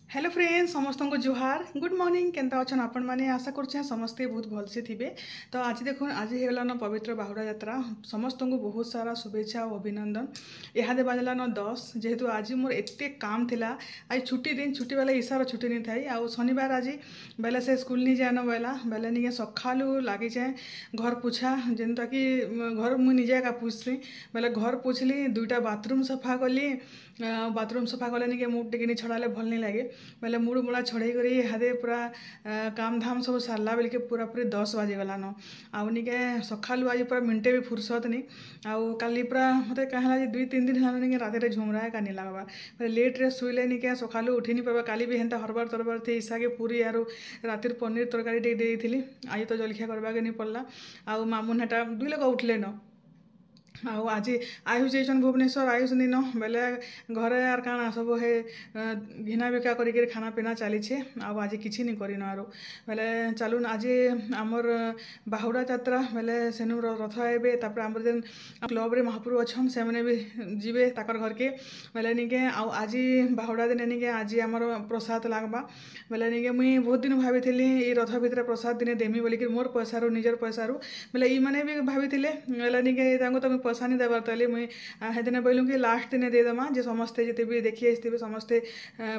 Hello friends समस्त को जुहार good morning Kenta अच्छन आपण माने आशा करछे समस्ते बहुत भलसे थिबे। तो आज देखुन आज हेगलान पवित्र बाहुड़ा यात्रा समस्त को बहुत सारा शुभेच्छा और अभिनंदन। इहादे बाजलान 10 जेहेतु आज मोर एते काम थिला आज छुट्टी दिन छुट्टी वाला इसार छुट्टी नहीं थाई आ शनिवार आज बेले से स्कूल नहीं जान बेला बेले निके सखालू लागी जाए घर पोछा जेनता कि घर मुझे निजे का पोछसी बेले घर पोछली दुईटा बाथरूम सफा कली बाथरूम सफा कले निके मुड टिके छड़ाले भल नहीं लगे बेले मुड़ मुड़ा छड़े करी हादे पूरा काम धाम सब सारला बेल के पूरा पूरी 10 बाजी गलान आउ निके सखालू आज पूरा मिनटे भी फुर्सत नहीं आउ काली पूरा मत कहला 2-3 दिन है निके रात झुमरा का नहीं लगवा बेले लेट रे शुले निके सखालू उठी नहीं पाबा काली भी हेन्ता हरबार तरबार थे ईसा के पूरी आरो रातिर पनीर तरकारी टे देइथिली आज तो जलखिया करबा के नहीं पड़ला आउ मामुन हेटा 2 लोग उठले न आउ आज आयुष जाइछन भुवनेश्वर आयुष दिन बेले घरे यार काना सब है घिना बिका करी खाना पीना चली आज किसी नहीं करन आरो बेले चलुन आज आमर बाहुड़ा यात्रा बेले सेनु रथ आए तापर आमर जेन क्लब रे महाप्रभु अच्छन से मैंने भी जीवे ताकर घर के बेले निके आज बाहुड़ा दिन निके आज आमर प्रसाद लागबा बेले निके मुई बहुत दिन भाभी ये रथ भितर प्रसाद दिने देमी बोलिक मोर पैसा निजर पैसा बेले ई माने भी भाभी बेले निके तो पैसा नहीं देवार ताले मुई हेदिन बोलूँ कि लास्ट दिन देदेमा जे समस्ते जिते भी देखी आसते समस्ते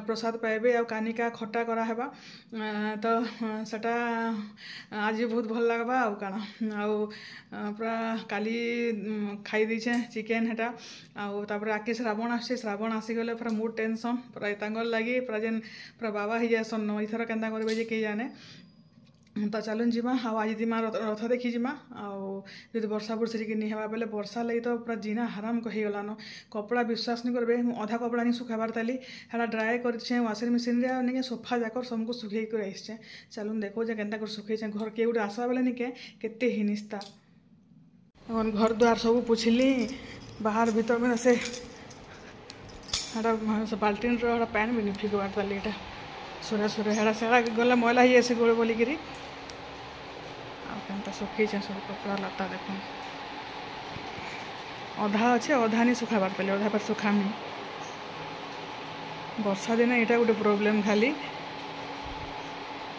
प्रसाद पाइबे आ कानिका खट्टा कराहेबा तो सेटा आज बहुत भल लगवा आउ काना आउ पूरा काली खाई दीछे चिकेन हेटा आउ तापर आके श्रावण आसीगले पूरा मूड टेंशन पूरा तांगर लगी पूरा जेन पूरा बाबा ही जासन इथर केन्ता करबे जे के जाने तो चलुन जीमा आज जीमा रथ देखी जीमा आदि वर्षा बुर्षी के नहीं बेले वर्षा लगी तो पूरा जीना हराम कहीगलान कपड़ा विश्वास नहीं करेंगे अधा कपड़ा नहीं सुखाबार ताली है ड्राए कर वाशिंग मशीन रे सोफा जाकर सबको सुखे कर आसचे चलुन देखो जे केन्ता कर सुखे घर के गोटे आसवा बेले निके केते हिनिस्ता घर द्वार सब पोछली बाहर भीतर में से बाल्टीन पैन भी नहीं फिकबार ताली एटा सुरे सुरे हेड़ा सेड़ा गला मैला ही ऐसे गोड़ बोलिक आंता सुखी सब कपड़ा लता देख अधा अच्छे अधा नहीं सुखाबार पाले अधा पर सुखामी वर्षा दिन यहाँ गोटे प्रोब्लेम खाली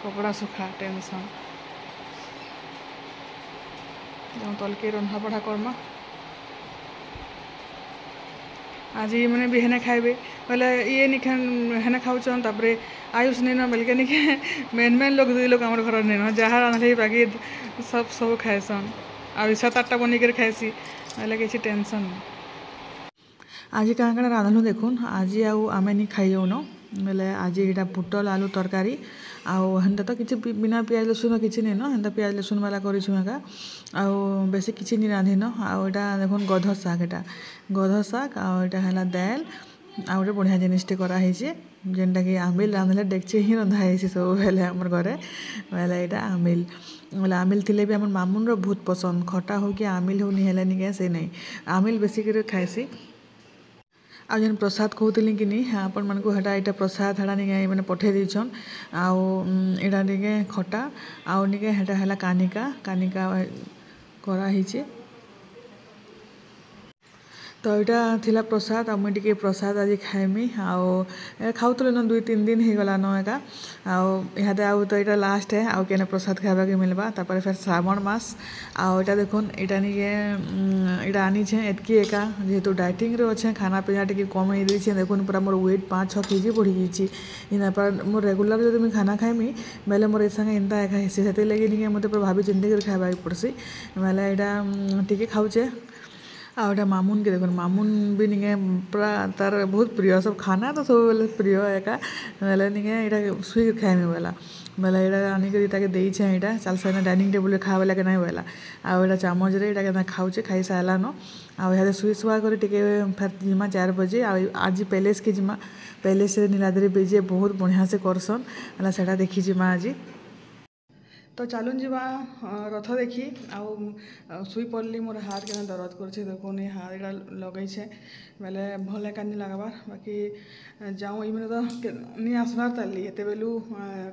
कपड़ा सुखा टेंशन जो तलके रंधा पढ़ा करमा आज मैंने भी हेने खाइबे बोले ये नहीं हेने खाऊन तापर आयुष नहीं न बेलके नहीं मेन लोग 2 लोग आम घर नहीं जहाँ रांधे बाकी सब खाएसन आ 7-8टा बनिक खाएसी बेले किसी टेंशन आज कहाँ कहाँ रांधलु देखुन आज आम नहीं खाइन बेले आज यहाँ पुटल आलू तरकारी आउ हेन्ता तो किसी बिना पियाज लसुन किसी नहीं न हेन्ता पियाज लसुन वाला करूँ एका आउ बेसी किसी नहीं रांधिन आउ यहाँ देखुन गध शाग एटा गध शाग आउ यहाँ है दाल आ गोटे बढ़िया जिनिसटे कराई जेनटा कि आमिल रांधले डेक्ची ही रंधाई सब बेले आम घरे बेले यहाँ आमिल बोले आमिल थिले भी आम मामुन बहुत पसंद खटा हो कि आमिल हो नहीं है निके से नहीं आमिल बेसिक खाएसी आ जेन प्रसाद कहते कि नहीं आपण मानक हेटा यहाँ प्रसाद हेड़ा निके मैंने पठे दीछन आउ यहाँ निके खटा आउ निके हेटा है कानिका कानिका कराई तो यहाँ थिला प्रसाद आ मुझे टिके प्रसाद आज खाइमी आउ खाऊल न 2-3 दिन हो गलान एका आदे आउ तो यहाँ लास्ट है आउ केने प्रसाद खावा के मिलवा तापर फिर श्रावण मास आउ यहाँ देखुन यहाँ निके यहाँ आनीछे एतकी एका जेहेतु डाइटिंग रे अच्छे खाना पीना टी कम हो देछे देखुन पूरा मोर वेट 5-6 केजी बढ़ी जाइए पर मोर रेगुलर जो मुझे खाना खाइमी बेले मोर संगे एंता एका हेसी से लगे निके मत पूरा भाभी चिंता कर खावा पड़सी बेले यहाँ टी खाऊचे आउटा मामुन के देखो मामुन भी निके पूरा तार बहुत प्रिय सब खाना तो सब प्रिय एका बेले निके यहाँ शुई खाएमी बेला बेले यहाँ आनिक देचे यहाँ चल साइना डाइनिंग टेबल खावा लगे ना बेला आउ यहाँ चामच यहाँ खाऊचे खाई सारान आउ यहाँ शुई शुआ कर फिर जिमा 4 बजे आज पैलेस के जिमा पैलेस नीलाद्री बीजे बहुत बढ़िया से करसन है देखी जिमा आज। तो तो चलून जीवा रथ देखी शुई पड़ली मोर हाथ के दर्द कर देखुन हाथ एटा लगे बेले भल एका नहीं लगबार बाकी जाऊँ इमें तो नहीं आसबार ताली एत बेलू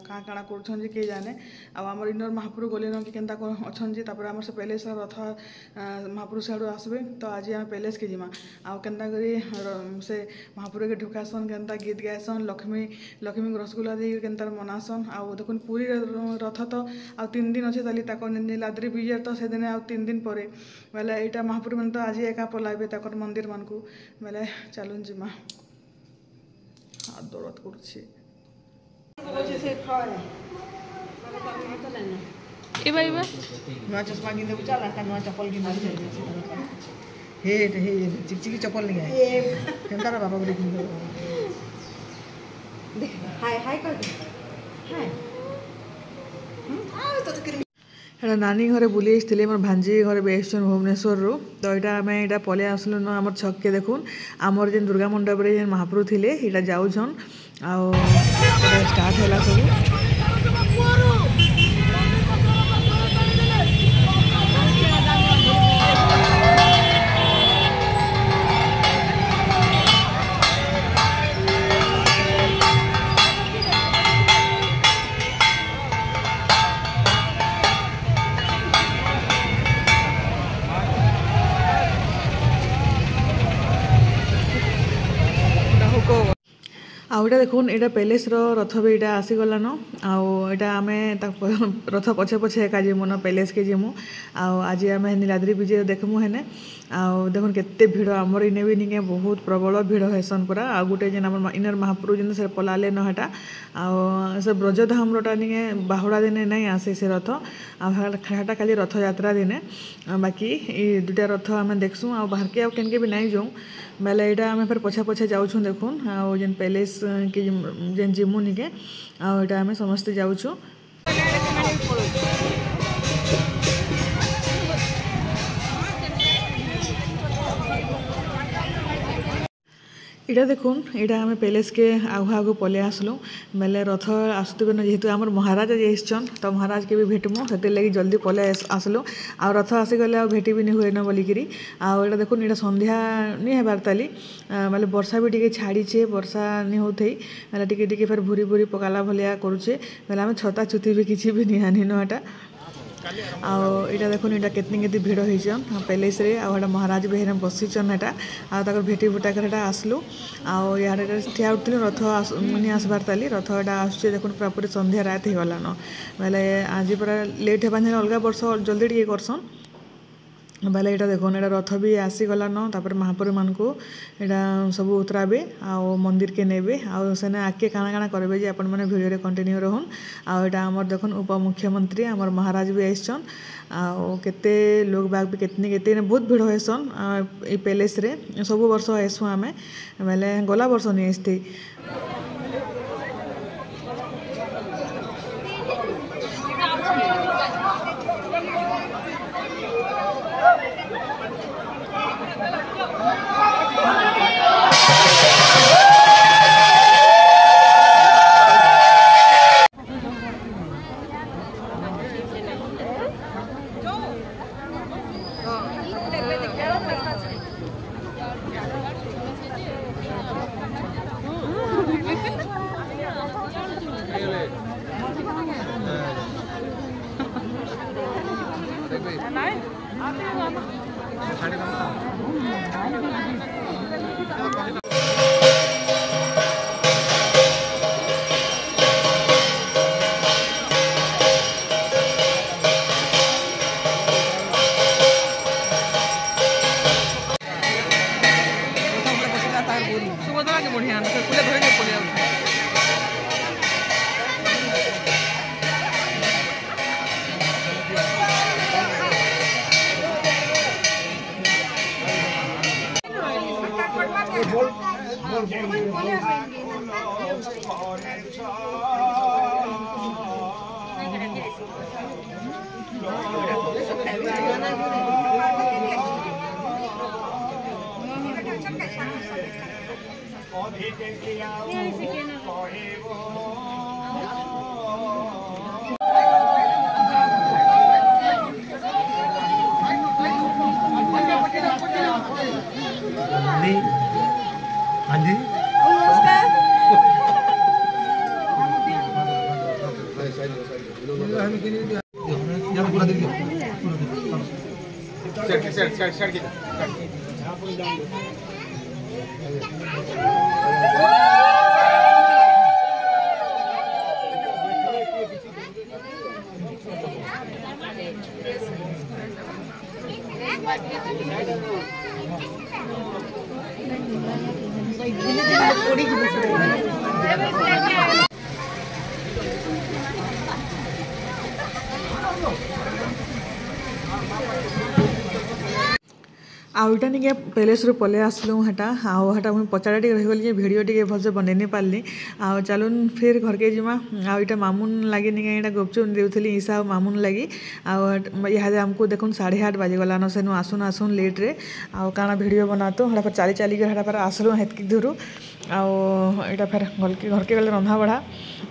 काँ काଣା कर किए जाने आमर इनर महाप्रभु गलेन कि केन्ता अच्छन जे आम से पैलेस रथ महाप्रभु सियाड़ू आसबे तो आज आम पैलेस के जिमा आउ केन्ता करी से महाप्रभु के ढुकासन केन्ता गीत गायसन लक्ष्मी लक्ष्मी रसगुल्ला दे केन्ता मनासन आउ देखुन पूरी रथ तो आ 3 दिन अच्छे ताली नीलाद्री विजय तो से दिन आ 3 दिन पर बेले यहाँ महाप्रभु मैंने तो आज एका पलाइबे तक मंदिर मान को बेले चलुन जिमा हाथ दर्द कर चश्मा गिन चल चप्पल गिन हे चिकचिकी चप्पल नहीं है केनता बाबा बोले हाय हाय कर हाय एटा नानी घरे बुली आसते मोर भांजी घरे बेसन भुवनेश्वर तो यहाँ आम यहाँ पलि आसलु न आम छक के देखुन आमर जेन दुर्गा मंडप रे जेन महाप्रभु थिले यहाँ जाऊन आउ स्टार्ट है सब आउटा देखुन यहाँ पैलेस रथ भी यहाँ आसीगलान आउटा आम रथ पछे पछे एका जीमु न पैलेस के जीमु आज आम नीलाद्री विजय देखमु हेने देखुन केते भिड़ आमर इने भी निके बहुत प्रबल भिड़ हेसन पूरा आ गोटे जेन आम इनर महाप्रभु जेन से पलाले न हेटा से ब्रजधाम रोटा निके बाहुड़ा दिने नहीं आसे से रथ आटा खाली रथ यात्रा दिने बाकी ये दुटा रथ आम देखसु आ बाहर के केनके भी नहीं जाऊँ बेले यहाँ आम फिर पछे पछे जाऊँ देखुन आ जेन पैलेस के जेन जिमु निके आटा आम समस्ते जाऊँ इटा देखुन यहाँ आम पैलेस के आगु आगु पलि आसलु बेले रथ आसुवे न जेहेतु आम महाराज आज आसन तो महाराज के भी भेटमु से लगी जल्दी पलि आसलु आ रथ आसीगले भेटी भी नहीं हुए न बोलिकी आटा देखुन यहाँ संध्या नहीं हेबार ताली मतलब वर्षा भी टी छाड़ीचे वर्षा नहीं होते मतलब टी फिर भूरी भूरी पकाला भलिया करुचे बेले आम छता छुती भी किसी भी नहीं आनी नटा आटा देखुन यहाँ केतनी भिड़ होचन पैलेस रे आटा महाराज भी हेने बसीचन यहाँ आर भेटी भुटा कर आसलु आड़े ठिया उठल रथ नहीं आसबार ताली रथ यहाँ आसुचे देखुन पूरा पूरी संध्या रात हो गलान बेले आज पूरा लेट होगा अलग वर्ष जल्दी टे करसन बेले यहाँ देखुन यहाँ रथ भी आसीगलान तापर महाप्रभु मान को यहाँ सब उतराबे आ मंदिर के नेबे आने आगे काଣା काଣା करेंगे आपण मैंने भिडियो कंटिन्यू रहन आटा आमर देखुन उपमुख्यमंत्री आमर महाराज भी आसन आते लोग बाग भी केतने बहुत भिड़ हेसन ये पैलेस रे सब वर्ष आसू आम बेले गला वर्ष नहीं आसती आउटा निके पैलेस रू पले आसलु हटा हटा मुझे पचाड़ा टे रहीगली भिडियो टे भलसे बन नहीं पार्ली आ चलून फिर घर के जिमा आईटा मामून लगे निके यहाँ गुपचुप देउथली ईसा और मामून लगी यहाँ आमको देखुन 8:30 बाजिगलान सेनु आसुन आसुन लेट्रे आउ काଣା भिडियो बनातो हटा फिर चाली चाली हटा फिर आसलु हेतकी दूर आटा फिर घर के गले रंधा बढ़ा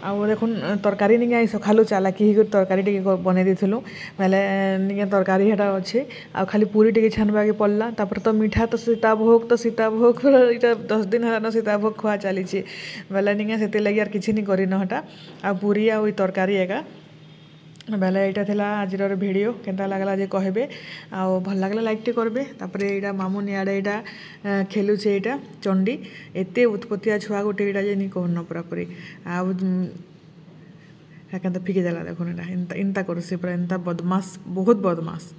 आउ देखुन तरकारी निके आई सखालु चालाकी ही तरकारी टे बनै देथिलु बेले निके तरकारी हटा अच्छे आ खाली पूरी टे छानबा के पड़ला तापर तो मीठा तो सीताभोग इटा 10 दिन हलान सीताभोग खुआ चली बेले निके से लगी यार किसी नहीं करिन हटा आ पूरी आ तरकारी एका बेले यहाँ थी आज भिडियो केन्ता लगला जे कहबे आ भल लगला लाइक टे करबे तापर यहाँ मामून इे यहाँ खेलुचे यहाँ चंडी एते उत्पत्तिया छुआ गोटे यहाँ जे नहीं कहन पूरापूरी आ केन्ता फिकी देला देखुन इनता करुसी पूरा इनता बदमाश बहुत बदमाश।